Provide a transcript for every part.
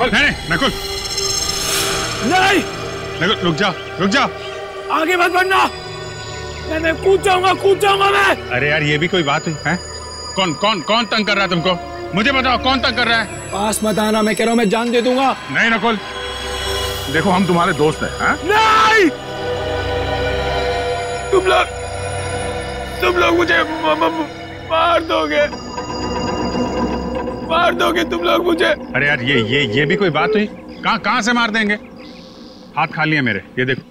नहीं नकुल, नहीं नकुल रुक जाओ, रुक जाओ, आगे मत बढ़ना। मैं कूद जाऊंगा मैं। अरे यार ये भी कोई बात हुई है? कौन कौन कौन तंग कर रहा है तुमको? मुझे बताओ कौन तंग कर रहा है? पास मत आना, मैं कह रहा हूँ मैं जान दे दूंगा। नहीं नकुल, देखो हम तुम्हारे दोस्त हैं। नहीं, तुम लोग मुझे मार दोगे तुम लोग मुझे। अरे यार ये भी कोई बात हुई? कहाँ से मार देंगे? हाथ खाली है मेरे, ये देखो।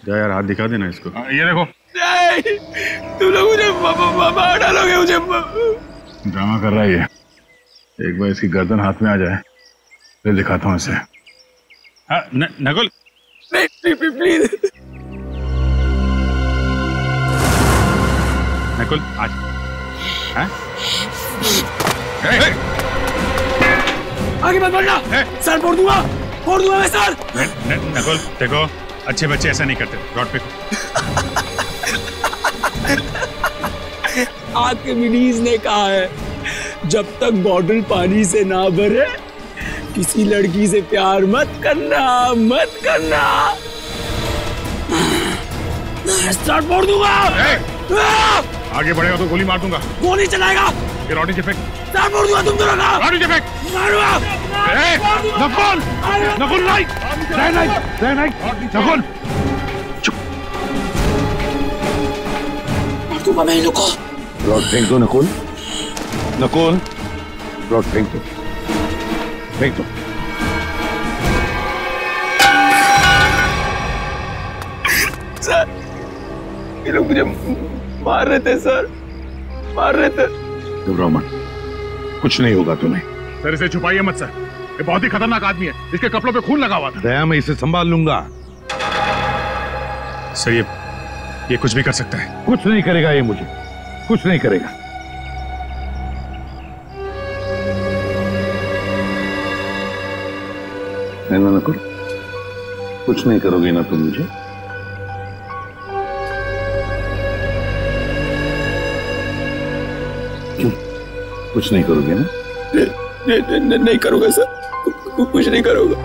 जा यार हाथ दिखा देना इसको। ये देखो। नहीं, तुम लोग मुझे मार डालोगे मुझे। ड्रामा कर रहा है ये। एक बार इसकी गर्दन हाथ में आ जाए फिर दिखाता हूँ इसे। नकुल नहीं प्लीज। नकुल आज आगे मत बढ़ना, सर फोड़ दूंगा मैं सर। नकुल देखो, अच्छे बच्चे ऐसा नहीं करते। रॉड पे आर्किमिडीज ने कहा है जब तक बॉटल पानी से ना भरे किसी लड़की से प्यार मत करना। स्टार्ट फोड़ दूंगा। आगे बढ़ेगा तो गोली मार दूंगा। गोली चलाएगा? ये रॉडी फेंक। स्टार्ट फोड़ दूंगा तुम दोनों का। रॉडी फेंक। नकुल नहीं, नकुल चुप। मार दूंगा मैं इन लोग को। रॉड फेंक दो नकुल, रॉड फेंक दो। सर ये लोग मुझे मार रहे थे सर, घबराओ मत, कुछ नहीं होगा तुम्हें। सर इसे छुपाइए मत सर, ये बहुत ही खतरनाक आदमी है। इसके कपड़ों पे खून लगा हुआ था। दया मैं इसे संभाल लूंगा। सर ये कुछ भी कर सकता है। कुछ नहीं करेगा ये, मुझे कुछ नहीं करेगा। ना करो, कुछ नहीं करोगे ना तुम मुझे। क्यों कुछ नहीं करोगे ना? नहीं करूंगा सर, कुछ नहीं करूंगा।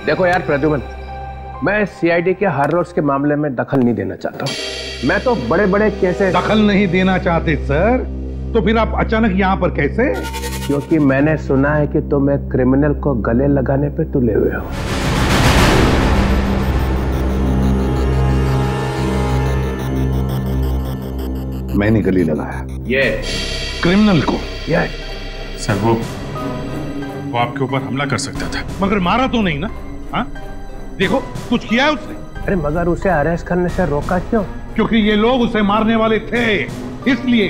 देखो यार प्रद्युमन, मैं सीआईडी के हार्लोड्स के मामले में दखल नहीं देना चाहता हूँ। मैं तो बड़े बड़े केसेस। दखल नहीं देना चाहते सर? तो फिर आप अचानक यहाँ पर कैसे? क्योंकि मैंने सुना है कि तुम एक क्रिमिनल को गले लगाने पे तुले हुए हो। मैंने गले लगाया ये क्रिमिनल को? ये सर वो आपके ऊपर हमला कर सकता था, मगर मारा तो नहीं ना? हाँ देखो कुछ किया है उसने। अरे मगर उसे अरेस्ट करने से रोका क्यों? क्योंकि ये लोग उसे मारने वाले थे, इसलिए।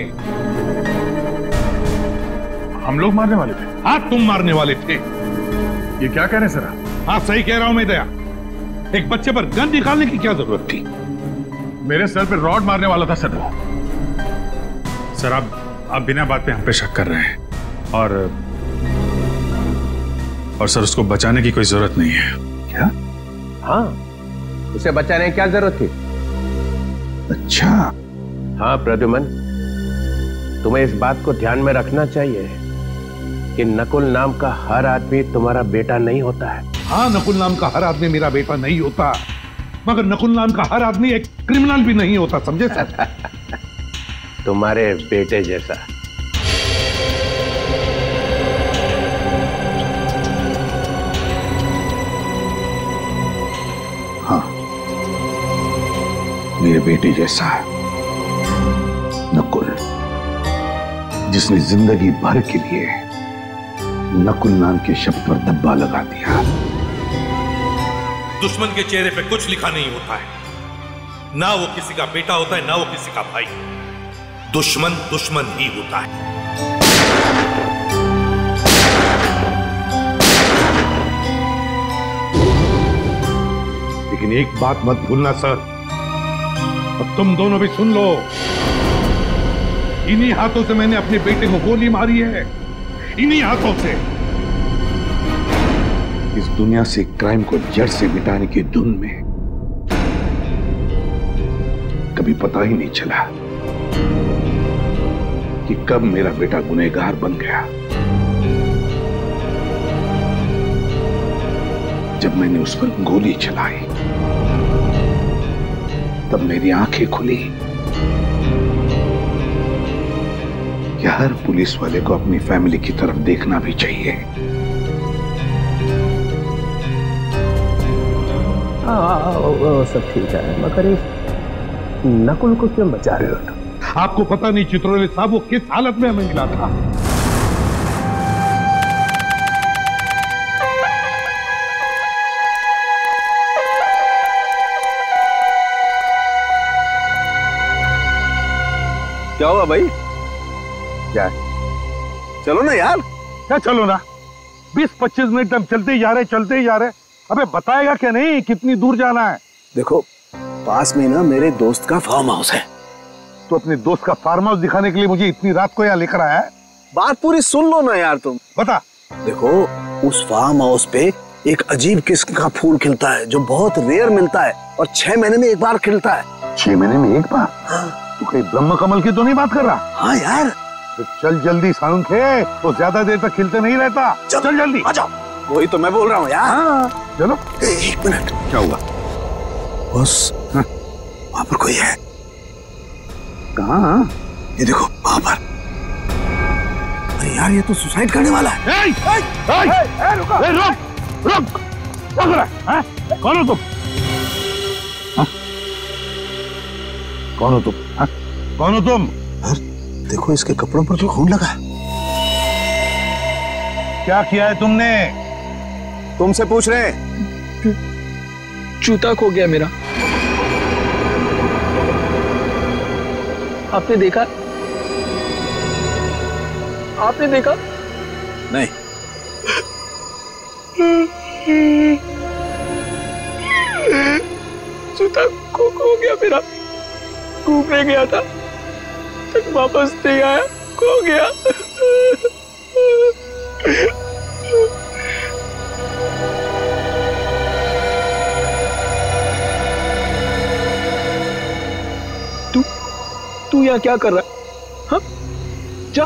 हम लोग मारने वाले थे? हाँ तुम मारने वाले थे। ये क्या कह रहे हैं सर? हाँ सही कह रहा हूं मैं दया। एक बच्चे पर गन निकालने की क्या जरूरत थी? मेरे सर पे रॉड मारने वाला था सर। सर आप बिना बात पे हम पे शक कर रहे हैं और सर उसको बचाने की कोई जरूरत नहीं है। क्या? हाँ उसे बचाने की क्या जरूरत थी? अच्छा। हाँ प्रद्युमन, तुम्हें इस बात को ध्यान में रखना चाहिए कि नकुल नाम का हर आदमी तुम्हारा बेटा नहीं होता है। हाँ नकुल नाम का हर आदमी मेरा बेटा नहीं होता, मगर नकुल नाम का हर आदमी एक क्रिमिनल भी नहीं होता, समझे सर? तुम्हारे बेटे जैसा। हाँ मेरे बेटे जैसा नकुल, जिसने जिंदगी भर के लिए नकुल नाम के शब्द पर धब्बा लगा दिया। दुश्मन के चेहरे पे कुछ लिखा नहीं होता है, ना वो किसी का बेटा होता है ना वो किसी का भाई। दुश्मन दुश्मन ही होता है। लेकिन एक बात मत भूलना सर, और तुम दोनों भी सुन लो, इन्हीं हाथों से मैंने अपने बेटे को गोली मारी है, इन्हीं हाथों से। इस दुनिया से क्राइम को जड़ से मिटाने की धुन में कभी पता ही नहीं चला कि कब मेरा बेटा गुनहगार बन गया। जब मैंने उस पर गोली चलाई तब मेरी आंखें खुली कि हर पुलिस वाले को अपनी फैमिली की तरफ देखना भी चाहिए। वो सब ठीक है, मगर इस नकुल को क्यों बचा रहे हो? आपको पता नहीं चित्रोले साहब वो किस हालत में हमें मिला था। क्या हुआ भाई? क्या चलो ना यार। क्या चलो ना? 20-25 मिनट हम चलते ही जा रहे। अबे बताएगा क्या नहीं कितनी दूर जाना है? देखो पास में ना मेरे दोस्त का फार्म हाउस है। तो अपने दोस्त का फार्म हाउस दिखाने के लिए मुझे इतनी रात को यहाँ लेकर आया है? बात पूरी सुन लो ना यार तुम। बता। देखो उस फार्म हाउस पे एक अजीब किस्म का फूल खिलता है जो बहुत रेयर मिलता है और 6 महीने में एक बार खिलता है। 6 महीने में एक बार? हाँ। तू कहीं ब्रह्म कमल की तो नहीं बात कर रहा? हाँ यार। तो चल जल्दी साउंड खे, तो ज्यादा देर तक खिलते नहीं रहता। चल जल्दी आ जाओ। वही तो मैं बोल रहा हूँ यार। हाँ, चलो। 1 मिनट। क्या हुआ? बस वहां पर कोई है। कहाँ? ये देखो वहां पर। अरे यार ये तो सुसाइड करने वाला है। रुक। क्या कर रहा है? कौन हो तुम? कौन हो तुम? कौन हो तुम? देखो इसके कपड़ों पर तो खून लगा है। क्या किया है तुमने? तुमसे पूछ रहे हैं। जूता खो गया मेरा। आपने देखा? आपने देखा? नहीं। जूता खो गया मेरा। घूमने गया था, तक वापस नहीं आया, खो गया। तू यहाँ क्या कर रहा है? हाँ? जा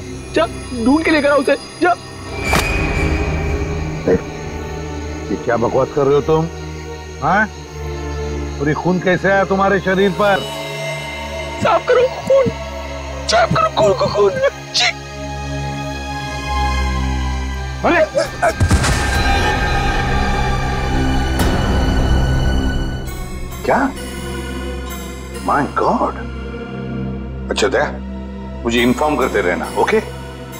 ढूंढ के लेकर आ उसे, जा। ये क्या बकवास कर रहे हो तुम? हाँ? और ये खून कैसे आया तुम्हारे शरीर पर? साफ करो खून को खून। अरे क्या? My God. अच्छा दया, मुझे इन्फॉर्म करते रहना, ओके?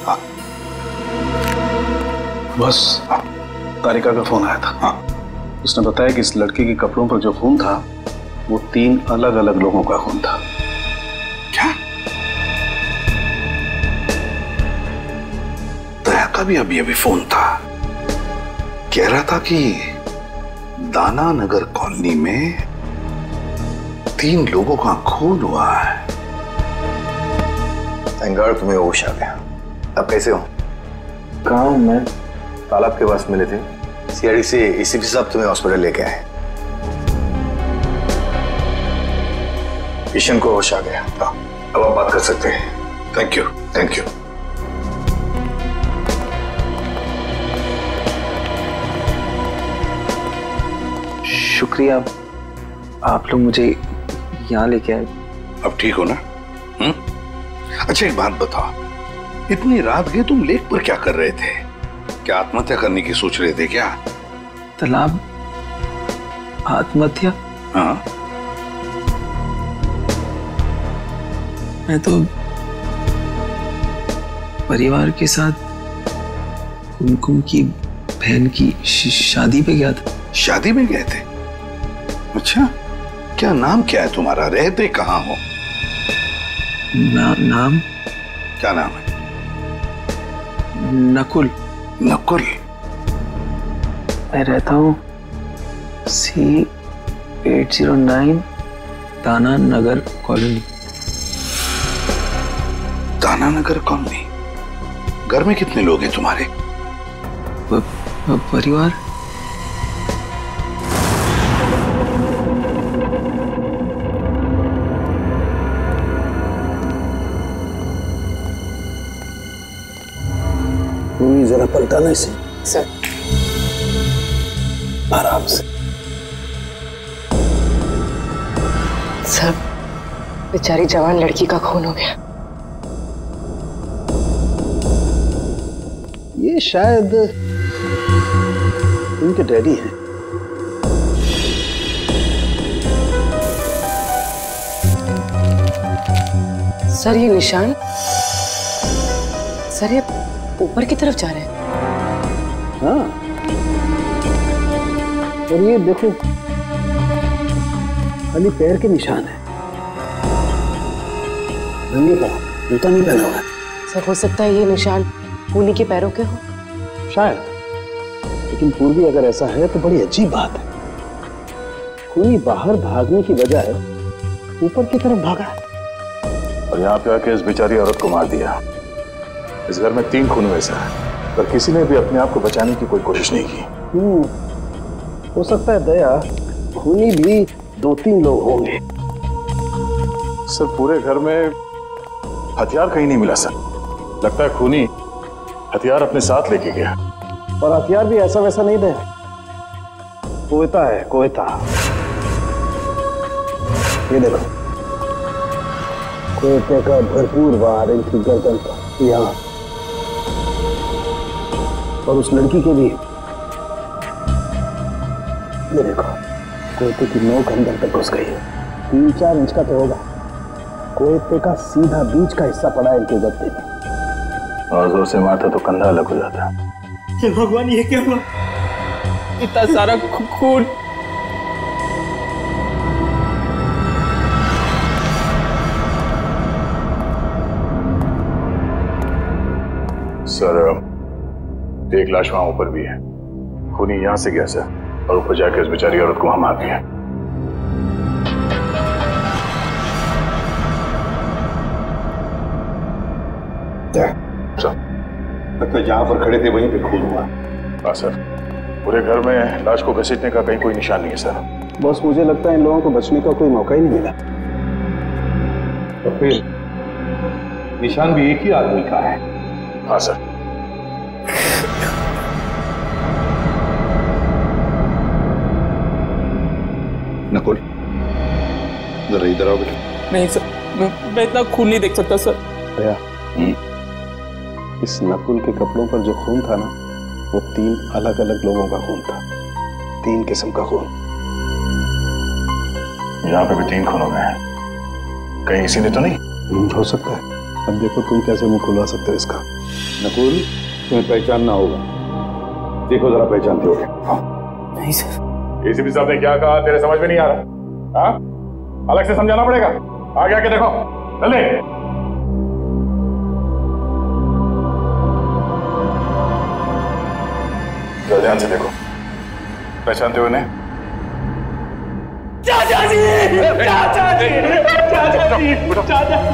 हाँ। बस तारिका का फोन आया था। हाँ। उसने बताया कि इस लड़की के कपड़ों पर जो खून था वो 3 अलग-अलग लोगों का खून था। क्या? दया का भी अभी फोन था। कह रहा था कि दाना नगर कॉलोनी में 3 लोगों का खून हुआ है। थैंक गॉड तुम्हें होश आ गया। अब कैसे हो? कहाँ हूँ मैं? तालाब के पास मिले थे। सीआईडी से एसीपी साहब तुम्हें हॉस्पिटल लेके आए। किशन को होश आ गया। अब आप बात कर सकते हैं। Thank you. शुक्रिया, आप लोग मुझे यहाँ लेके आए। अब ठीक हो ना? अच्छा एक बात बताओ, इतनी रात गए तुम लेक पर क्या कर रहे थे? क्या आत्महत्या करने की सोच रहे थे क्या? तालाब आत्महत्या? हाँ। मैं तो परिवार के साथ कुमकुम की बहन की शादी पे गया था। शादी में गए थे? अच्छा, क्या नाम क्या है तुम्हारा? रहते कहाँ हो? नाम? क्या नाम है? नकुल। नकुल? मैं रहता हूँ C809 दाना नगर कॉलोनी। दाना नगर कॉलोनी? घर में कितने लोग हैं तुम्हारे? परिवार? जरा पलटाना इसे। सर। आराम से। सर, बेचारी जवान लड़की का खून हो गया। ये शायद इनके डैडी हैं। सर ये निशान, सर ये ऊपर की तरफ जा रहे हैं। हाँ, और ये देखो खाली पैर के निशान है, नंगे पांव, जूता नहीं पहना हुआ है। सर हो सकता है ये निशान खूनी के पैरों के हो। शायद, लेकिन पूर्वी अगर ऐसा है तो बड़ी अजीब बात है। खूनी बाहर भागने की बजाय ऊपर की तरफ भागा और यहाँ पे आके इस बेचारी औरत को मार दिया। इस घर में 3 खून हुए सर, पर किसी ने भी अपने आप को बचाने की कोई कोशिश नहीं की। हो सकता है दया, खूनी भी 2-3 लोग होंगे। सर पूरे घर में हथियार कहीं नहीं मिला सर। लगता है खूनी हथियार अपने साथ लेके गया। और हथियार भी ऐसा वैसा नहीं दे, कोयता है, कोयता। ये देखो, कोयते का भरपूर वार इनकी गर्दन पर, यहाँ, और उस लड़की के भी। ये देखो, कोयते की नोक अंदर तक घुस गई है। 3-4 इंच का तो होगा। कोयते का सीधा बीच का हिस्सा पड़ा है इनके गद्दे में। और जोर से मारता तो कंधा अलग हो जाता। हे भगवान, ये क्या हुआ? इतना सारा खून। सर एक लाश वहां ऊपर भी है। खूनी यहां से गया सर, और ऊपर जाकर इस बेचारी औरत को वहां मार दिया। लगता है जहां पर खड़े थे वहीं पे खून हुआ। हाँ सर, पूरे घर में लाश को घसीटने का कहीं कोई निशान नहीं है सर। बॉस, मुझे लगता है इन लोगों को बचने का कोई मौका ही नहीं मिला। तो फिर निशान भी एक ही आदमी का है। हाँ सर। नकुल, जरा इधर आओ बेटा। नहीं सर, मैं इतना खून नहीं देख सकता सर। दया, इस नकुल के कपड़ों पर जो खून था ना, वो 3 अलग अलग लोगों का खून था। 3 किस्म का खून। यहाँ पे भी 3 खून हो गए हैं। कहीं इसी ने तो नहीं? हो सकता है। अब देखो तुम कैसे मुंह खुलवा सकते हो इसका। नकुल, तुम्हें पहचानना होगा। देखो जरा, पहचानते हो क्या? हाँ। नहीं सर। एसीपी साहब ने क्या कहा तेरे समझ में नहीं आ रहा? हाँ, अलग से समझाना पड़ेगा। आगे आके देखो, जल्दी। ध्यान से देखो, पहचानते हो इन्हें? चाचा जी, चाचा जी, चाचा जी, चाचा जी।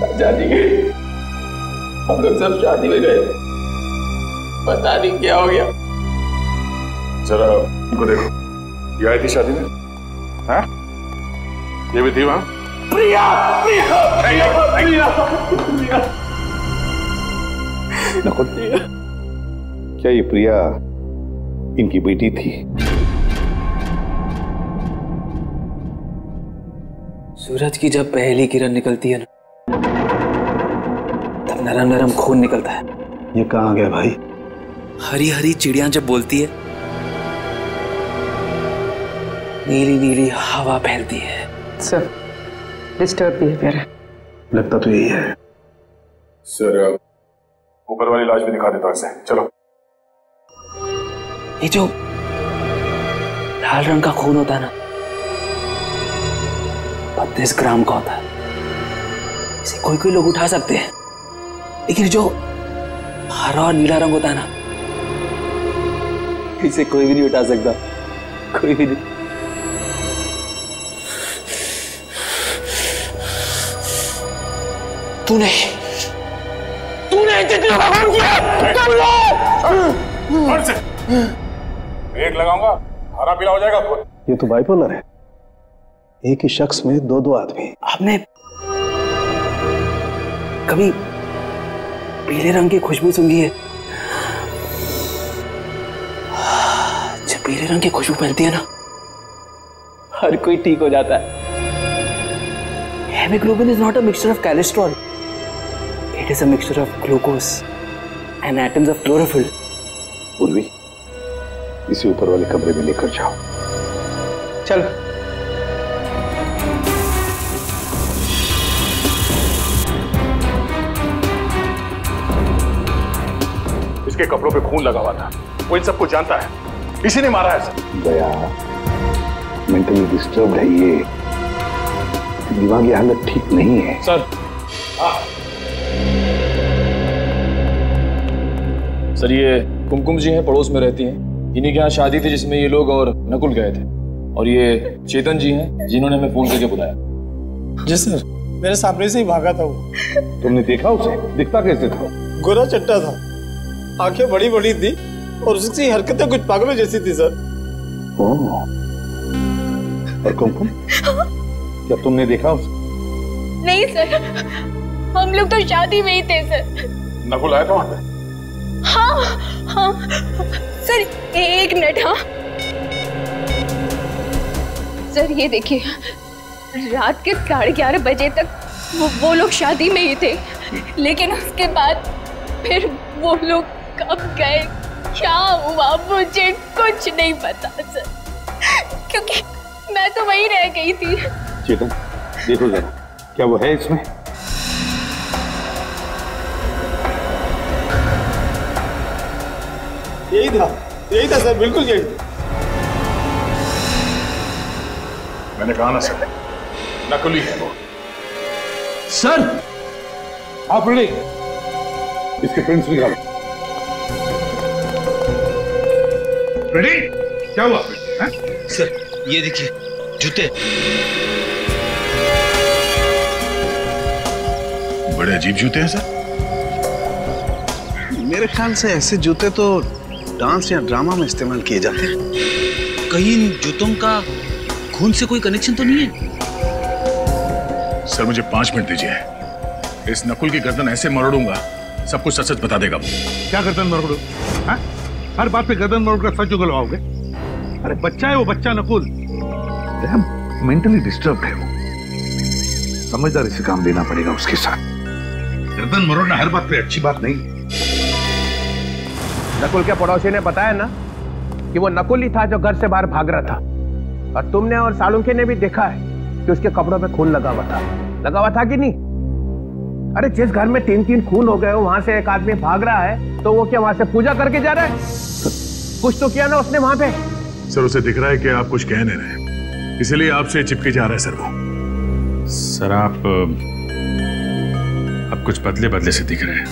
चाचा जी, हम लोग सब शादी में गए, पता नहीं क्या हो गया। जरा इनको देखो, ये आई थी शादी में? हाँ? ये भी थी वहां? प्रिया, प्रिया, प्रिया, प्रिया, प्रिया। नकुल, क्या ये प्रिया इनकी बेटी थी? सूरज की जब पहली किरण निकलती है ना, तब नरम नरम खून निकलता है। ये कहाँ गया भाई? हरी हरी चिड़िया जब बोलती है, नीली नीली हवा फैलती है। सर डिस्टर्ब बिहेवियर है। लगता तो यही है। सर ऊपर वाली लाश भी दिखा देता हूं इसे। चलो। ये जो लाल रंग का खून होता है ना, 32 ग्राम का होता है। इसे कोई कोई लोग उठा सकते हैं, लेकिन जो हरा और नीला रंग होता है ना, इसे कोई भी नहीं उठा सकता, कोई भी नहीं। तूने कितने का खून किया? एक लगाऊंगा, हरा पीला हो जाएगा खून। ये तो बाइपोलर है, एक ही शख्स में दो दो आदमी। आपने कभी पीले रंग की खुशबू सूंघी है? जब पीले रंग की खुशबू फैलती है ना, हर कोई ठीक हो जाता है। Haemoglobin is not a mixture of cholesterol. It is a mixture of glucose and atoms of chlorophyll. पूर्वी, इसे ऊपर वाले कमरे में लेकर जाओ। चलो। इसके कपड़ों पे खून लगा हुआ था, वो इन सबको जानता है, इसी ने मारा है सर। दया मेंटली डिस्टर्ब्ड है, ये दिमागी हालत ठीक नहीं है सर। सर ये कुमकुम जी हैं, पड़ोस में रहती हैं। इन्हीं के यहाँ शादी थी जिसमें ये लोग और नकुल गए थे, और ये चेतन जी हैं जिन्होंने हमें फोन करके बुलाया। जी सर, मेरे सामने से ही भागा था वो। तुमने देखा उसे? दिखता कैसे था? गोरा चट्टा था, आंखें बड़ी बड़ी थी और उसकी हरकतें कुछ पागलों जैसी थी सर। और कुमकुम, क्या तुमने देखा उसे? नहीं सर, हम लोग तो शादी में ही थे सर। नकुल आया था वहां पे? हाँ हाँ सर, एक मिनट। हाँ सर, ये देखिए, रात के 11:30 बजे तक वो लोग शादी में ही थे, लेकिन उसके बाद फिर वो लोग कब गए, क्या हुआ, मुझे कुछ नहीं पता सर, क्योंकि मैं तो वहीं रह गई थी। चेतन, देखो जरा, क्या वो है इसमें? यही था सर, बिल्कुल यही था। मैंने कहा ना सर, नकली है वो। सर आप रेडी? इसके प्रिंट्स निकालो। रेडी? क्या हुआ सर? ये देखिए जूते। बड़े अजीब जूते हैं सर। मेरे ख्याल से ऐसे जूते तो डांस या ड्रामा में इस्तेमाल किए जाते हैं। कहीं इन जूतों का खून से कोई कनेक्शन तो नहीं है? सर मुझे 5 मिनट दीजिए, इस नकुल की गर्दन ऐसे मरोड़ूंगा, सब कुछ सच सच बता देगा। क्या गर्दन मरोड़ो? हर बात पे गर्दन मरोड़ कर सच उगलवाओगे? अरे बच्चा है वो, बच्चा नकुल मेंटली डिस्टर्ब्ड है वो, समझदारी से काम लेना पड़ेगा उसके साथ। गर्दन मरोड़ना हर बात पे अच्छी बात नहीं। नकुल के पड़ोसी ने बताया ना कि वो नकुल ही था जो घर से बाहर भाग रहा था, और तुमने और सालुंखे ने भी देखा है कि उसके कपड़ों पे खून लगा हुआ था कि नहीं? अरे जिस घर में 3-3 खून हो गए हो, वहां से एक आदमी भाग रहा है, तो वो क्या वहां से पूजा करके जा रहा है? कुछ तो किया ना उसने वहां पे। सर उसे दिख रहा है कि आप कुछ कह नहीं रहे, इसलिए आपसे चिपके जा रहा है सर वो। सर आप कुछ बदले बदले से दिख रहे हैं।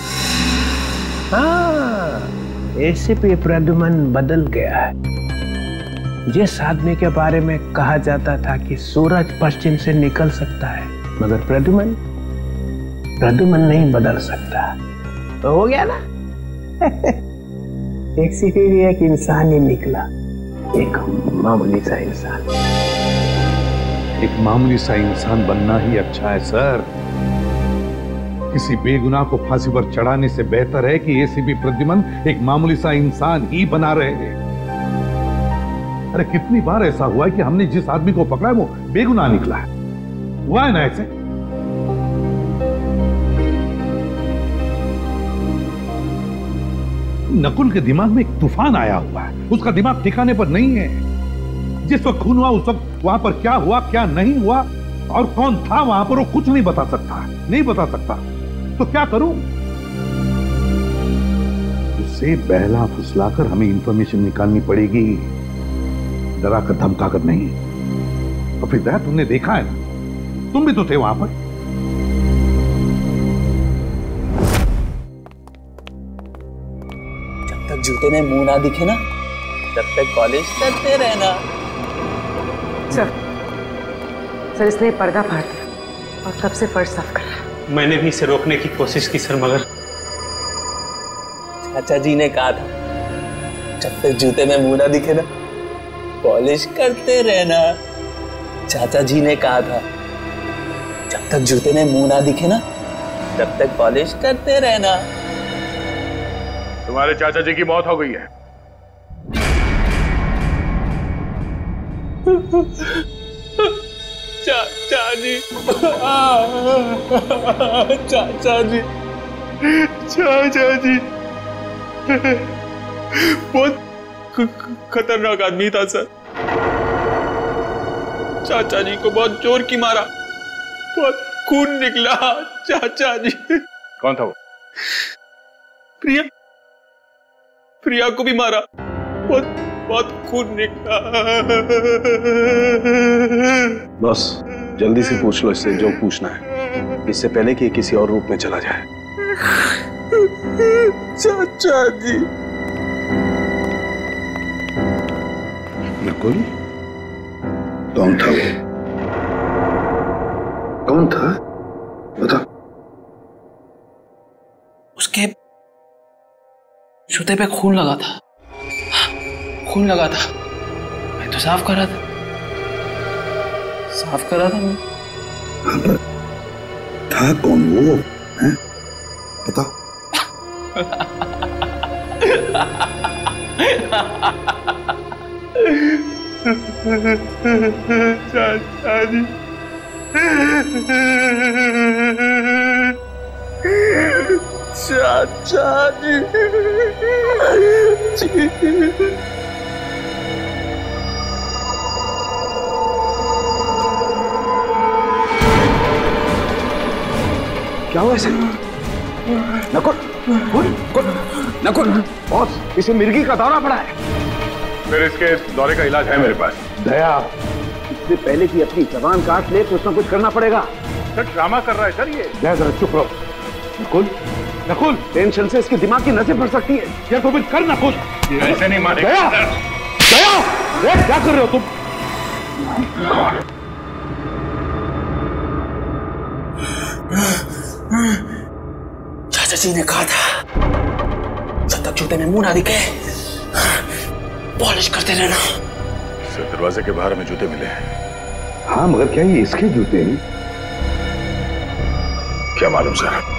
हाँ, एसीपी प्रद्युमन बदल गया है। जिस आदमी के बारे में कहा जाता था कि सूरज पश्चिम से निकल सकता है, मगर प्रद्युमन नहीं बदल सकता, तो हो गया ना। एसीपी भी एक इंसान ही निकला, एक मामूली सा इंसान। एक मामूली सा इंसान बनना ही अच्छा है सर। किसी बेगुनाह को फांसी पर चढ़ाने से बेहतर है कि एसीपी प्रद्युमन एक मामूली सा इंसान ही बना रहे हैं। अरे कितनी बार ऐसा हुआ है कि हमने जिस आदमी को पकड़ा है वो बेगुनाह निकला है। हुआ है ना ऐसे? नकुल के दिमाग में एक तूफान आया हुआ है, उसका दिमाग ठिकाने पर नहीं है। जिस वक्त खून हुआ उस वक्त वहां पर क्या हुआ क्या नहीं हुआ और कौन था वहां पर, वो कुछ नहीं बता सकता। तो क्या करूं? उसे बहला फुसलाकर हमें इंफॉर्मेशन निकालनी पड़ेगी, डरा कर धमका कर नहीं। और फिर तुमने देखा है ना, तुम भी तो थे वहां पर। जब तक जूते में मुंह ना दिखे ना, तब तक कॉलेज करते रहना। सर इसने पर्दा फाड़ दिया और तब से फर्श साफ कर रहा है। मैंने भी इसे रोकने की कोशिश की सर, मगर चाचा जी ने कहा था जब तक जूते में मुंह ना दिखे ना, पॉलिश करते रहना। चाचा जी ने कहा था जब तक जूते में मुंह ना दिखे ना तब तक पॉलिश करते रहना। तुम्हारे चाचा जी की मौत हो गई है। चाचा जी, चाचा जी, चाचा जी बहुत खतरनाक आदमी था सर। चाचा जी को बहुत जोर की मारा, बहुत खून निकला। चाचा जी। कौन था वो? प्रिया, प्रिया को भी मारा, बहुत बहुत खून निकला। बस जल्दी से पूछ लो इससे जो पूछना है, इससे पहले कि किसी और रूप में चला जाए। चाचा जी। नकुल, कौन था वो? कौन था? बता। उसके जूते पे खून लगा था, खून लगा था। मैं तो साफ कर रहा था, साफ कर रहा था मैं। हाँ, पर था कौन वो? हैं? बता। चाचा जी, चाचा जी, क्या हुआ इसे? नकुल, नकुल, बॉस, इसे मिर्गी का दौरा पड़ा है। फिर इसके दौरे का इलाज है मेरे पास। दया, इससे पहले कि अपनी जबान काट ले कुछ ना कुछ करना पड़ेगा। सर ड्रामा कर रहा है सर ये। दया जरा चुप रहो। नकुल, नकुल, टेंशन से इसके दिमाग की नसें फट सकती है। या तो फिर कर नकुल। ये ऐसे नहीं मारेगा। दया, दया, क्या कर रहे हो तुम? चाचा जी ने कहा था जब तक जूते में मुंह ना दिखे पॉलिश करते रहना। सर दरवाजे के बाहर हमें जूते मिले हैं। हाँ, मगर क्या ये इसके जूते हैं? क्या मालूम सर।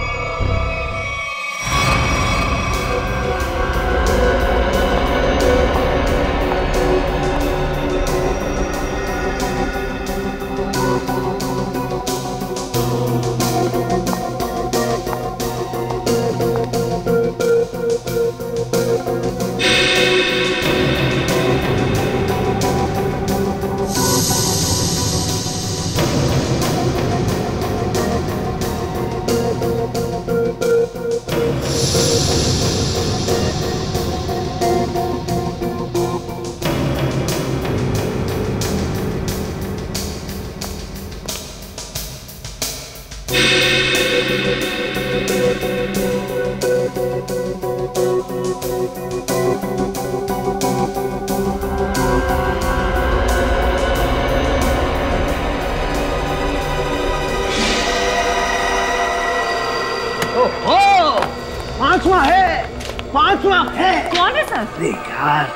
पांचवा है। कौन है सर? अरे यार,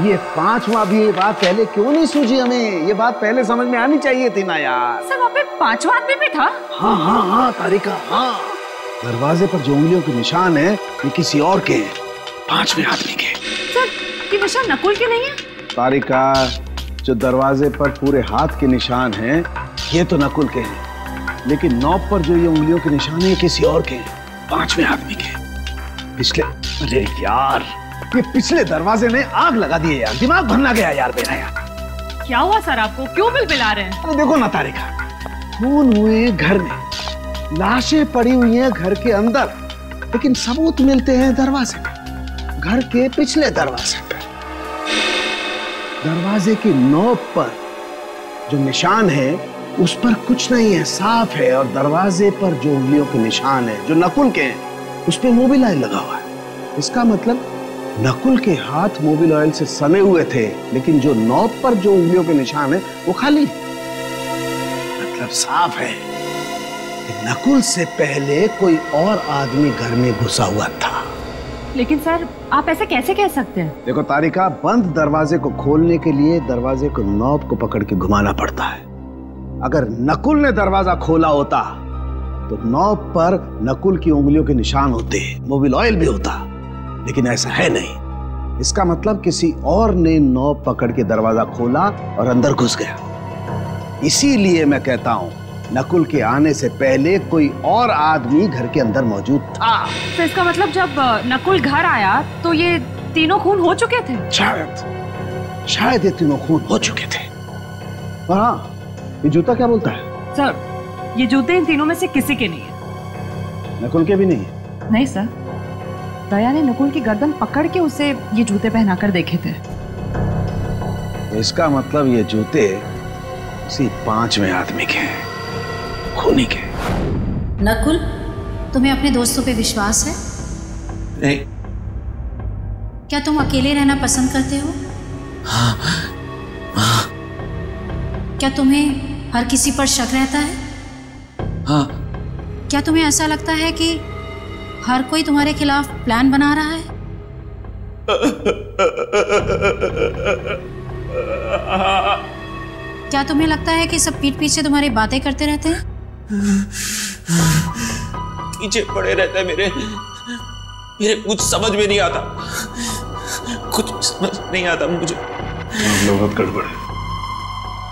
ये पांचवा भी ये बात पहले क्यों नहीं सूझी हमें? ये बात पहले समझ में आनी चाहिए थी ना यार। सर वहाँ पे पांचवा आदमी भी था? हाँ हाँ हाँ तारिका, हाँ। दरवाजे पर जो उंगलियों के निशान है ये किसी और के हैं, पांचवें आदमी के। सर ये निशान नकुल के नहीं है? तारिका, जो दरवाजे पर पूरे हाथ के निशान हैं ये तो नकुल के हैं, लेकिन नॉब पर जो ये उंगलियों के निशान है ये किसी और के हैं, पांचवें आदमी के। पिछले, अरे यार, ये पिछले दरवाजे ने आग लगा दी है यार, दिमाग भरना गया यार मेरा यार। क्या हुआ सर आपको? क्यों बिलबिला रहे हैं? अरे देखो ना तारिका, खून हुए घर में, लाशें पड़ी हुई हैं घर के अंदर, लेकिन सबूत मिलते हैं दरवाजे पे, घर के पिछले दरवाजे पे। दरवाजे की नोक पर जो निशान है उस पर कुछ नहीं है, साफ है। और दरवाजे पर जो उंगलियों के निशान है जो नकुल के हैं उस पर मोबिल ऑयल लगा हुआ है। इसका मतलब नकुल के हाथ मोबिल ऑयल से सने हुए थे, लेकिन जो नॉब पर जो उंगलियों के निशान है वो खाली है। मतलब साफ है कि नकुल से पहले कोई और आदमी घर में घुसा हुआ था। लेकिन सर आप ऐसे कैसे कह सकते हैं? देखो तारिका, बंद दरवाजे को खोलने के लिए दरवाजे को नॉब को पकड़ के घुमाना पड़ता है। अगर नकुल ने दरवाजा खोला होता तो नॉब पर नकुल की उंगलियों के निशान होते, मोबिल ऑयल भी होता, लेकिन ऐसा है नहीं। इसका मतलब किसी और ने नॉब पकड़ के दरवाजा खोला और अंदर घुस गया। इसीलिए मैं कहता हूं नकुल के आने से पहले कोई और आदमी घर के अंदर मौजूद था। तो इसका मतलब जब नकुल घर आया तो ये तीनों खून हो चुके थे? शायद ये तीनों खून हो चुके थे। और हाँ, ये जूता क्या बोलता है? सर ये जूते इन तीनों में से किसी के नहीं है। नकुल के भी नहीं है? नहीं सर, दया ने नकुल की गर्दन पकड़ के उसे ये जूते पहनाकर देखे थे। इसका मतलब ये जूते उसी 5वें आदमी के हैं, खूनी के। नकुल, तुम्हें अपने दोस्तों पे विश्वास है? नहीं। क्या तुम अकेले रहना पसंद करते हो? हाँ। क्या तुम्हें हर किसी पर शक रहता है? हाँ। क्या तुम्हें ऐसा लगता है कि हर कोई तुम्हारे खिलाफ प्लान बना रहा है? क्या तुम्हें लगता है कि सब पीठ पीछे तुम्हारी बातें करते रहते हैं? पीछे पड़े रहते हैं मेरे कुछ समझ में नहीं आता, कुछ समझ नहीं आता मुझे। बहुत गड़बड़ है।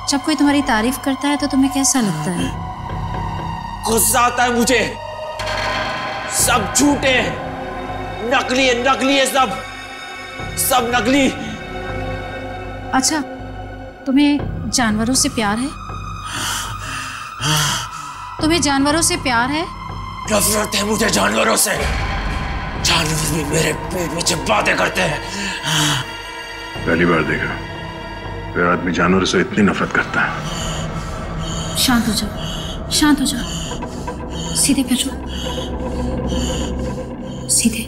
जब कोई तुम्हारी तारीफ करता है तो तुम्हें कैसा लगता है? गुस्सा आता है मुझे। सब झूठे, नकली है, सब नकली। अच्छा, तुम्हें जानवरों से प्यार है? तुम्हें जानवरों से प्यार है? नफरत है मुझे जानवरों से। जानवर भी मेरे पेट नीचे बातें करते हैं। पहली बार देखा कोई आदमी जानवरों से इतनी नफरत करता है। शांत हो जाओ, शांत हो जाओ। सीधे बैठो, सीधे।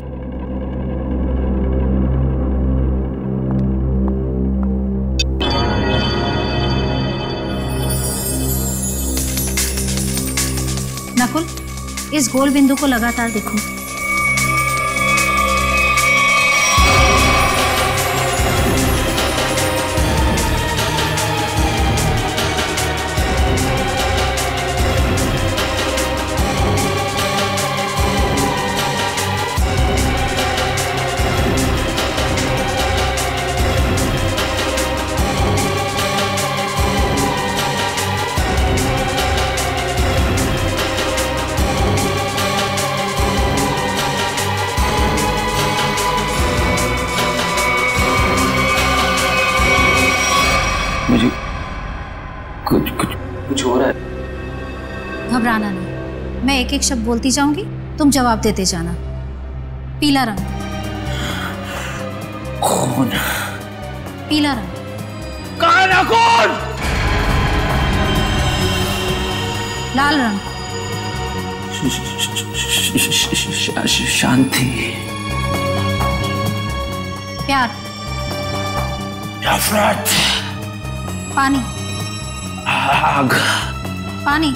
नकुल, इस गोल बिंदु को लगातार देखो। मुझे कुछ हो रहा है। घबराना नहीं, मैं एक एक शब्द बोलती जाऊंगी, तुम जवाब देते जाना। पीला रंग। खून। पीला रंग। काला खून। लाल रंग। शांति। प्यार। नफरत। पानी। आग। पानी।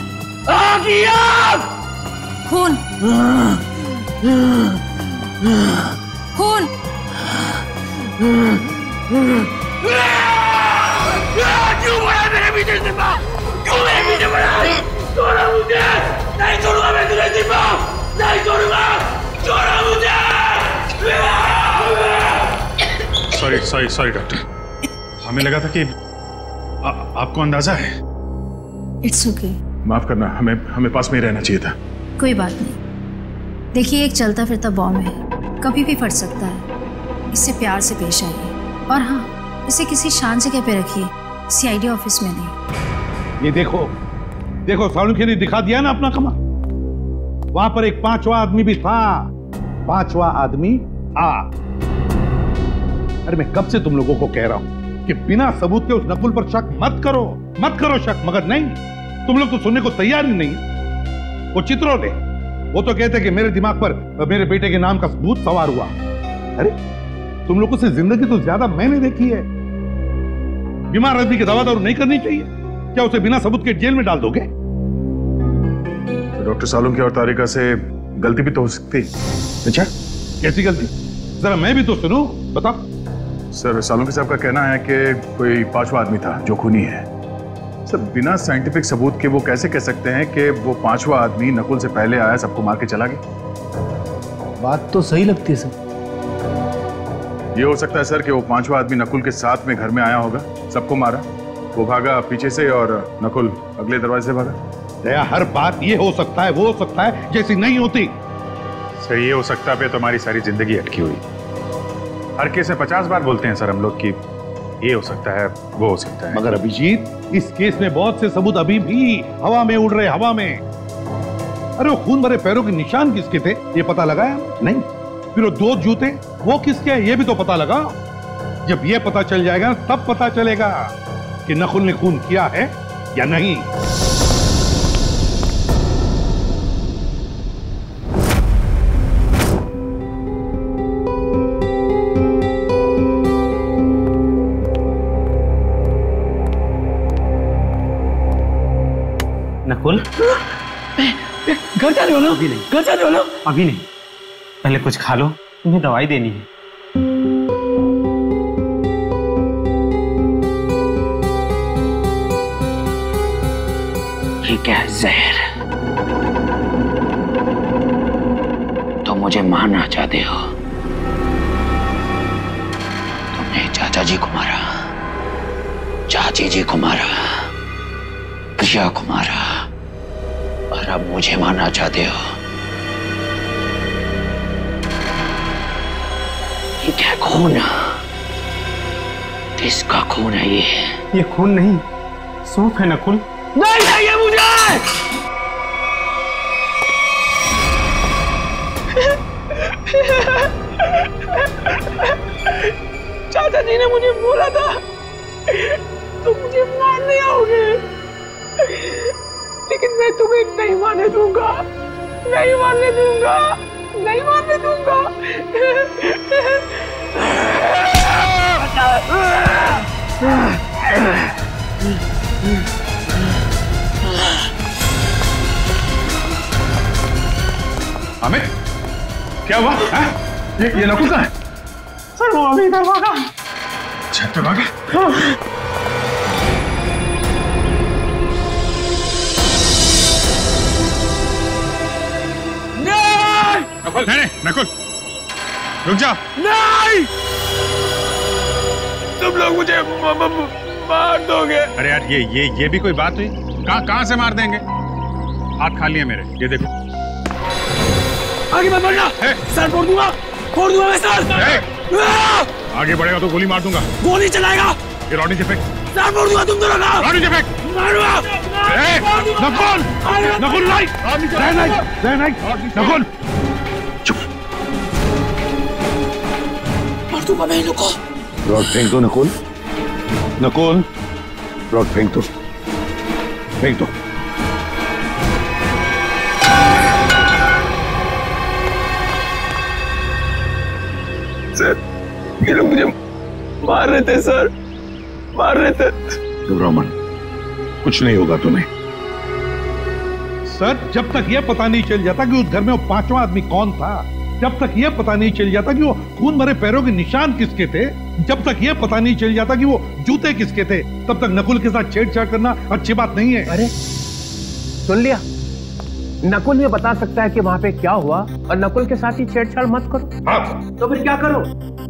आग ही आग। खून। खून। क्यों बड़ा मेरे पीछे सिपा? क्यों मेरे पीछे बड़ा? छोड़ा मुझे! नहीं छोड़ूंगा मैं तुझे सिपा! नहीं छोड़ूंगा! छोड़ा मुझे! सॉरी डॉक्टर, हमें लगा था कि आपको अंदाजा है। It's okay. माफ करना, हमें पास में ही रहना चाहिए था। कोई बात नहीं। देखिए, एक चलता फिरता बॉम्ब है, कभी भी फट सकता है। इससे प्यार से पेश आइए, और हाँ, इसे किसी शांत जगह पे रखिए, सीआईडी ऑफिस में नहीं। ये देखो सालुंखे ने दिखा दिया ना अपना कमाल। वहां पर एक 5वां आदमी भी था। 5वां आदमी था। अरे मैं कब से तुम लोगों को कह रहा हूं कि बिना सबूत के उस नकुल पर शक मत करो शक, मगर नहीं, तुम लोग तो सुनने को तैयार ही नहीं। वो चित्रोले, वो तो कहते कि मेरे दिमाग पर मेरे बेटे के नाम का सबूत सवार हुआ। अरे तुम लोगों से जिंदगी तो ज्यादा मैंने देखी है। बीमार आदमी की दवा दारू नहीं करनी चाहिए, क्या उसे बिना सबूत के जेल में डाल दोगे? तो डॉक्टर सालुंखे और तारिका से गलती भी तो हो सकती। अच्छा, कैसी गलती? जरा मैं भी तो सुनूं, बता। सर सालुंखे साहब का कहना है कि कोई पांचवा आदमी था जो खूनी है। सर बिना साइंटिफिक सबूत के वो कैसे कह सकते हैं कि वो पांचवा आदमी नकुल से पहले आया, सबको मार के चला गया? बात तो सही लगती है सर। ये हो सकता है सर कि वो पांचवा आदमी नकुल के साथ में घर में आया होगा, सबको मारा, वो भागा पीछे से और नकुल अगले दरवाजे से भागा। दया, हर बात ये हो सकता है, वो हो सकता है जैसी नहीं होती। सर ये हो सकता है तो हमारी सारी जिंदगी अटकी हुई। हर केस में 50 बार बोलते हैं सर हम लोग कि ये हो सकता है, वो हो सकता है। मगर अभिजीत, इस केस में बहुत से सबूत अभी भी हवा में उड़ रहे, हवा में। अरे वो खून भरे पैरों के निशान किसके थे ये पता लगाया? नहीं। फिर वो 2 जूते वो किसके हैं ये भी तो पता लगा। जब ये पता चल जाएगा तब पता चलेगा कि नकुल ने खून किया है या नहीं। नकुल, घर जाने वाला? अभी नहीं। घर जाने वाला? अभी नहीं, पहले कुछ खा लो, तुम्हें दवाई देनी है। ये क्या है? जहर? तो मुझे मारना चाहते हो? तुमने चाचा जी को मारा, चाची जी को मारा, प्रिया को मारा, और अब मुझे मारना चाहते हो? ये क्या खून? किसका खून है ये? ये खून नहीं, सूप है नकुल। नहीं चाहिए मुझे! चाचा जी ने मुझे बोला था तुम मुझे मारने आओगे, लेकिन मैं तुम्हें नहीं मारने दूंगा, नहीं मारने दूंगा, नहीं मारने दूंगा। अमित, क्या हुआ? ये नकुल कहाँ है? सर वो अभी इधर भागा। छत पे भागा? नकुल, नहीं नकुल, रुक जाओ। नहीं, तुम लोग मुझे मार दोगे। अरे यार ये भी कोई बात हुई? कहाँ से मार देंगे? हाथ खा लिए मेरे, ये देखो। आगे मत बढ़ना, सर फोड़ दूंगा मैं सर। आगे बढ़ेगा तो गोली मार दूंगा। गोली चलाएगा? ये रॉडी से फेंक। सर फोड़ दूंगा तुम दोनों का। रॉडी से फेंक। मारूंगा। नकुल, नकुल नहीं, नकुल चुप। मार दूंगा मैं इनको। रॉड फेंक दो नकुल, नकुल रॉड फेंक दो, फेंक दो। सर ये लोग मुझे मार रहे थे सर, मार रहे थे। घबराओ मत, कुछ नहीं होगा तुम्हें। सर जब तक यह पता नहीं चल जाता कि उस घर में वो पांचवा आदमी कौन था, जब तक यह पता नहीं चल जाता कि वो खून भरे पैरों के निशान किसके थे, जब तक यह पता नहीं चल जाता कि वो जूते किसके थे, तब तक नकुल के साथ छेड़छाड़ करना अच्छी बात नहीं है। अरे सुन लिया, नकुल ये बता सकता है कि वहां पे क्या हुआ, और नकुल के साथ ही छेड़छाड़ मत करो। हाँ। तो फिर क्या करो?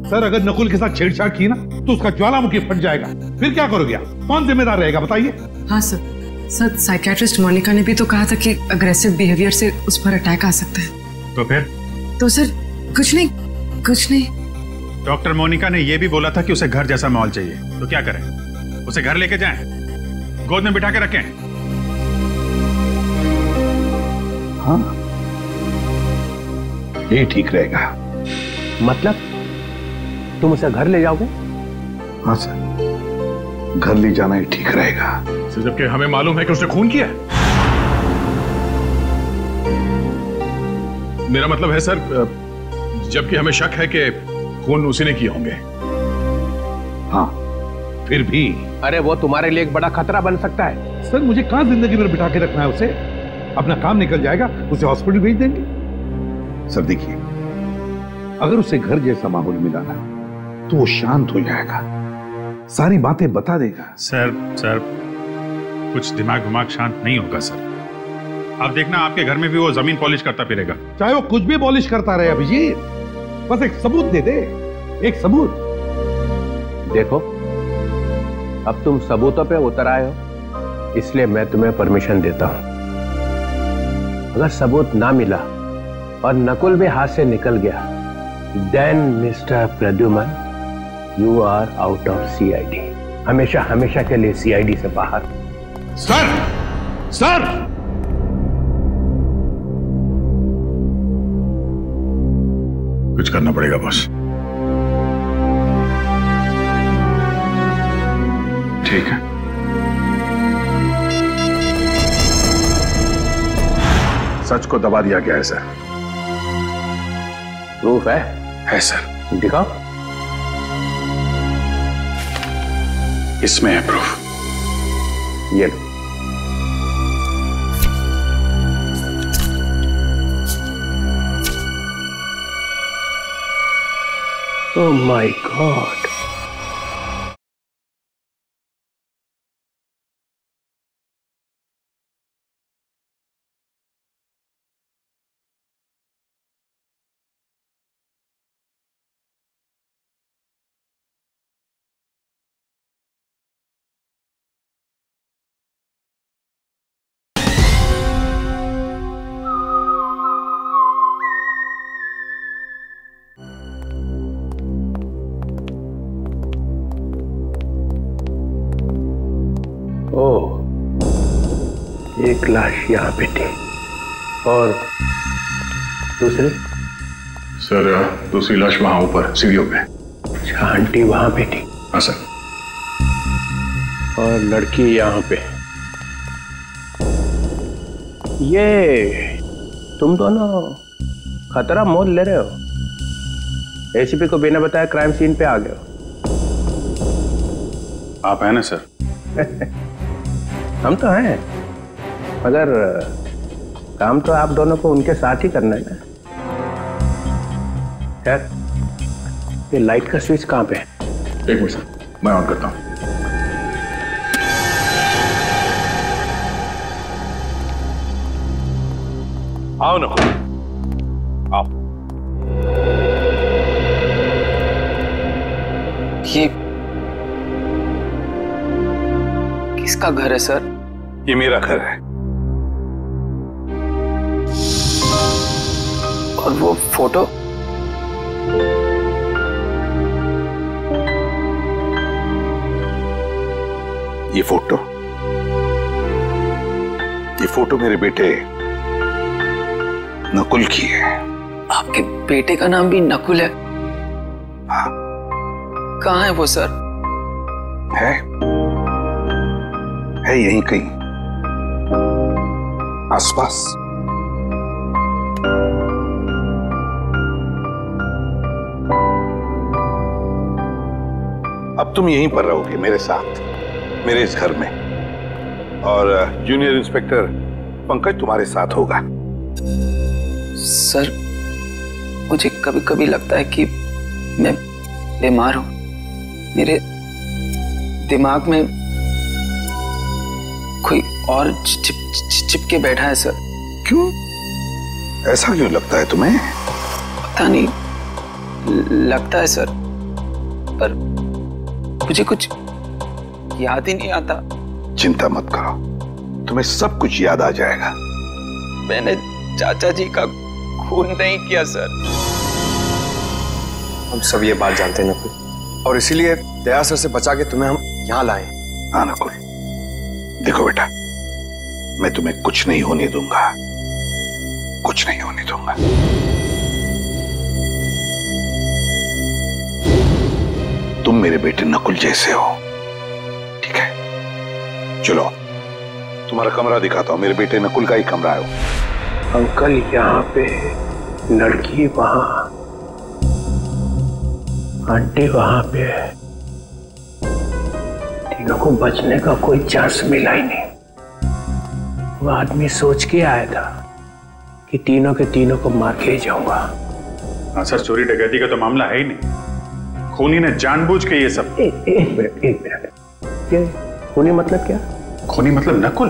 सर अगर नकुल के साथ छेड़छाड़ की ना तो उसका ज्वालामुखी फट जाएगा, फिर क्या करोगे आप? कौन जिम्मेदार रहेगा बताइए? हाँ सर साइकियाट्रिस्ट मोनिका ने भी तो कहा था कि अग्रेसिव बिहेवियर से उस पर अटैक आ सकता है। तो फिर? तो सर कुछ नहीं। डॉक्टर मोनिका ने यह भी बोला था कि उसे घर जैसा माहौल चाहिए, तो क्या करें? उसे घर लेके जाएं, गोद में बिठा के रखें? हाँ ये ठीक रहेगा। मतलब तुम उसे घर ले जाओगे? हाँ सर, घर ले जाना ही ठीक रहेगा। सर जबकि हमें मालूम है कि उसने खून किया है। मेरा मतलब है सर, जबकि हमें शक है कि खून उसी ने किए होंगे। हाँ फिर भी। अरे वो तुम्हारे लिए एक बड़ा खतरा बन सकता है। सर मुझे कहां जिंदगी भर बिठा के रखना है उसे? अपना काम निकल जाएगा, उसे हॉस्पिटल भेज देंगे। सर देखिए, अगर उसे घर जैसा माहौल मिला ना तो वो शांत हो जाएगा, सारी बातें बता देगा। सर कुछ दिमाग शांत नहीं होगा सर। आप देखना आपके घर में भी वो जमीन पॉलिश करता फिरेगा। चाहे वो कुछ भी पॉलिश करता रहे अभिजीत, बस एक सबूत दे दे, एक सबूत। देखो अब तुम सबूतों पे उतर आए हो, इसलिए मैं तुम्हें परमिशन देता हूं। अगर सबूत ना मिला और नकुल भी हाथ से निकल गया, then mister Pradyuman you are out of CID, हमेशा के लिए सीआईडी से बाहर। सर कुछ करना पड़ेगा बॉस। ठीक है, सच को दबा दिया गया है सर। प्रूफ है? है सर। दिखाओ। इसमें है प्रूफ। ये लो। ओह माय गॉड, एक लाश यहाँ पे थी और दूसरी? सर दूसरी लाश वहां ऊपर सीढ़ियों पे। अच्छा, आंटी वहां पे थी? हाँ सर। और लड़की यहाँ पे। ये तुम दोनों खतरा मोल ले रहे हो। एसीपी को बिना बताए क्राइम सीन पे आ गए हो। आप हैं ना सर? हम तो हैं, मगर काम तो आप दोनों को उनके साथ ही करना है ना। यार ये लाइट का स्विच कहाँ पे है? एक मिनट सर, मैं ऑन करता हूँ। आओ ना, आओ। ये किसका घर है सर? ये मेरा घर है। और वो फोटो? ये फोटो मेरे बेटे नकुल की है। आपके बेटे का नाम भी नकुल है? हाँ। कहाँ है वो सर? है यहीं कहीं आसपास। अब तुम यहीं पर रहोगे मेरे साथ, मेरे इस घर में, और जूनियर इंस्पेक्टर पंकज तुम्हारे साथ होगा। सर मुझे कभी कभी लगता है कि मैं बीमार हूं। मेरे दिमाग में कोई और चिपके बैठा है सर। क्यों? ऐसा क्यों लगता है तुम्हें? पता नहीं, लगता है सर, पर मुझे कुछ याद ही नहीं आता। चिंता मत करो, तुम्हें सब कुछ याद आ जाएगा। मैंने चाचा जी का खून नहीं किया सर। हम सब ये बात जानते हैं नकुल, और इसीलिए दया सर से बचा के तुम्हें हम यहाँ लाए। हाँ नकुल, देखो बेटा, मैं तुम्हें कुछ नहीं होने दूंगा, कुछ नहीं होने दूंगा। तुम मेरे बेटे नकुल जैसे हो, ठीक है? चलो तुम्हारा कमरा दिखाता हूं, मेरे बेटे नकुल का ही कमरा है। अंकल यहाँ पे, लड़की वहां, आंटी वहां पे, तीनों को बचने का कोई चांस मिला ही नहीं। वो आदमी सोच के आया था कि तीनों के तीनों को मार के ही जाऊंगा, हाँ सर, चोरी डकैती का तो मामला है ही नहीं। खूनी ने जानबूझ के ये सब। एक मिनट, ये खूनी मतलब क्या? खूनी मतलब नकुल।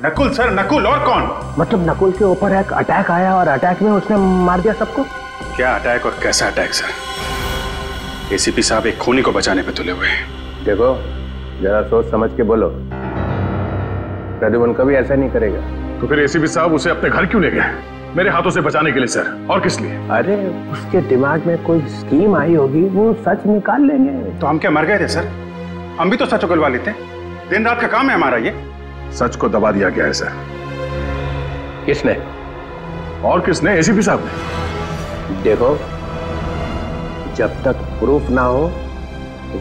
नकुल सर, नकुल, और कौन? मतलब नकुल के ऊपर एक अटैक आया और अटैक में उसने मार दिया सबको? क्या अटैक और कैसा अटैक सर? एसीपी साहब एक खूनी को बचाने पे तुले हुए हैं। देखो, जरा सोच समझ के बोलो। प्रद्युमन कभी ऐसा नहीं करेगा। तो फिर एसीपी साहब उसे अपने घर क्यों ले गए? मेरे हाथों से बचाने के लिए सर, और किस लिए? अरे उसके दिमाग में कोई स्कीम आई होगी, वो सच निकाल लेंगे। तो हम क्या मर गए थे सर? हम भी तो सच उगलवा लेते। दिन रात का काम है हमारा ये। सच को दबा दिया गया है सर। किसने? और किसने? एसीपी साहब ने। देखो, जब तक प्रूफ ना हो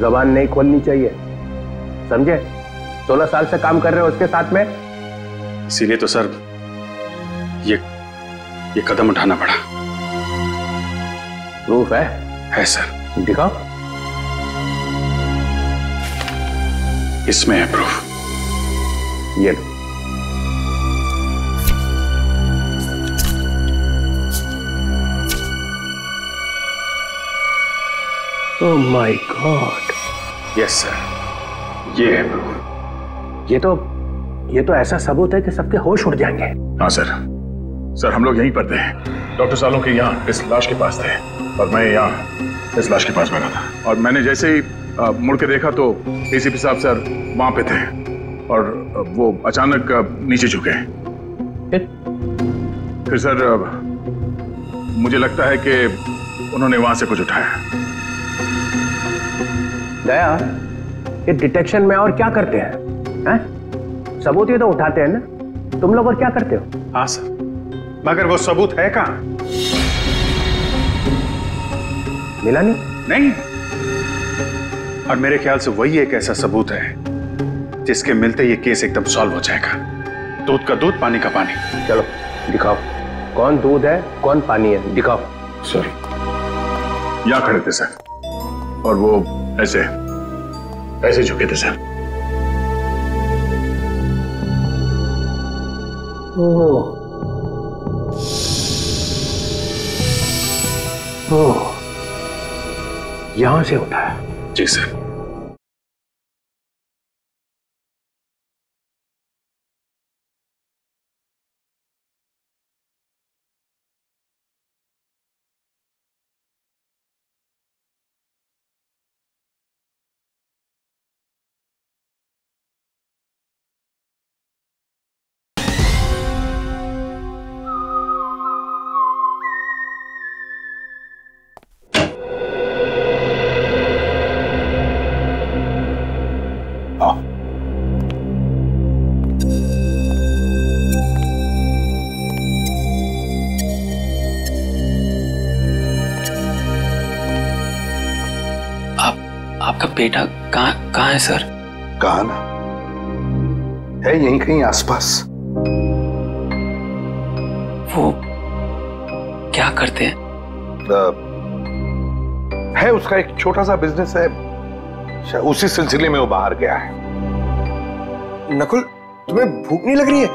जबान नहीं खोलनी चाहिए, समझे? 16 साल से काम कर रहे हो उसके साथ में। इसीलिए तो सर ये कदम उठाना पड़ा। प्रूफ है? है सर। दिखाओ। इसमें है प्रूफ। ये लो। Oh my God. Yes sir, ये है प्रूफ। ये तो ऐसा सबूत है कि सबके होश उड़ जाएंगे। हाँ सर। सर हम लोग यहीं पर थे। डॉक्टर सालों के यहाँ इस लाश के पास थे और मैं यहाँ इस लाश के पास बैठा था। और मैंने जैसे ही मुड़ के देखा तो एसीपी साहब सर वहां पे थे और वो अचानक नीचे झुके। फिर सर मुझे लगता है कि उन्होंने वहां से कुछ उठाया। दया, ये डिटेक्शन में और क्या करते हैं? सबूत ही तो उठाते हैं ना। तुम लोग और क्या करते हो? हाँ सर, मगर वो सबूत है कहाँ? मिला नहीं? नहीं। और मेरे ख्याल से वही एक ऐसा सबूत है जिसके मिलते ये केस एकदम सॉल्व हो जाएगा। दूध का दूध, पानी का पानी। चलो दिखाओ, कौन दूध है कौन पानी है, दिखाओ। सर यहाँ खड़े थे सर और वो ऐसे झुके थे सर। यहां से उठाया? जी सर। आपका बेटा कहाँ है सर? कहा ना, है यहीं कहीं आसपास। वो क्या करते हैं? है उसका एक छोटा सा बिजनेस है, उसी सिलसिले में वो बाहर गया है। नकुल, तुम्हें भूख नहीं लग रही है?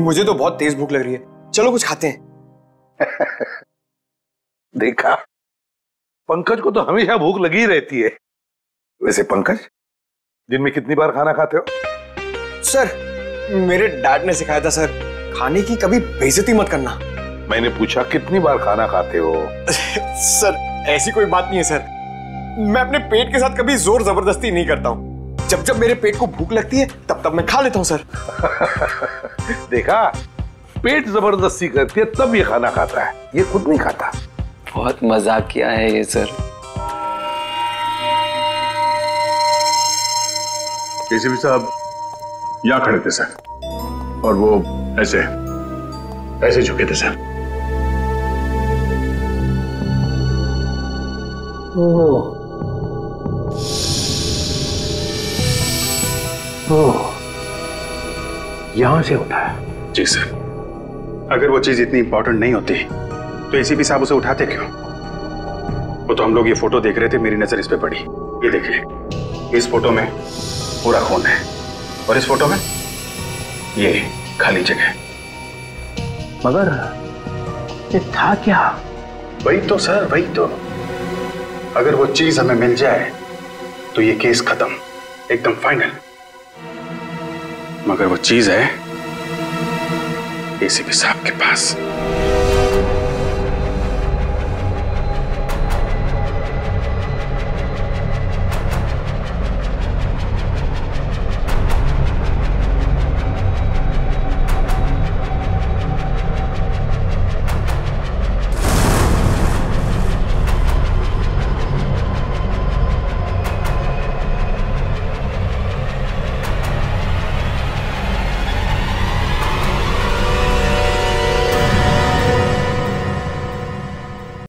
मुझे तो बहुत तेज भूख लग रही है, चलो कुछ खाते हैं। देखा, पंकज को तो हमेशा भूख लगी रहती है। वैसे पंकज, दिन में कितनी बार खाना खाते हो? सर, मेरे डैड ने सिखाया था सर, खाने की कभी बेइज्जती मत करना। मैंने पूछा कितनी बार खाना खाते हो? सर ऐसी कोई बात नहीं है सर, मैं अपने पेट के साथ कभी जोर जबरदस्ती नहीं करता हूँ। जब जब मेरे पेट को भूख लगती है तब तब मैं खा लेता हूँ सर। देखा, पेट जबरदस्ती करती है तब ये खाना खाता है, ये खुद नहीं खाता। बहुत मजाक किया है ये सर। एसीपी साहब यहाँ खड़े थे सर और वो ऐसे झुके थे सर। यहां से उठाया? जी सर। अगर वो चीज इतनी इंपॉर्टेंट नहीं होती तो एसीपी साहब उसे उठाते क्यों? वो तो हम लोग ये फोटो देख रहे थे, मेरी नजर इस पे पड़ी। ये देखिए, इस फोटो में पूरा खून है और इस फोटो में ये खाली जगह। मगर ये था क्या? वही तो सर, वही तो। अगर वो चीज हमें मिल जाए तो ये केस खत्म, एकदम फाइनल। मगर वो चीज है एसीपी साहब के पास।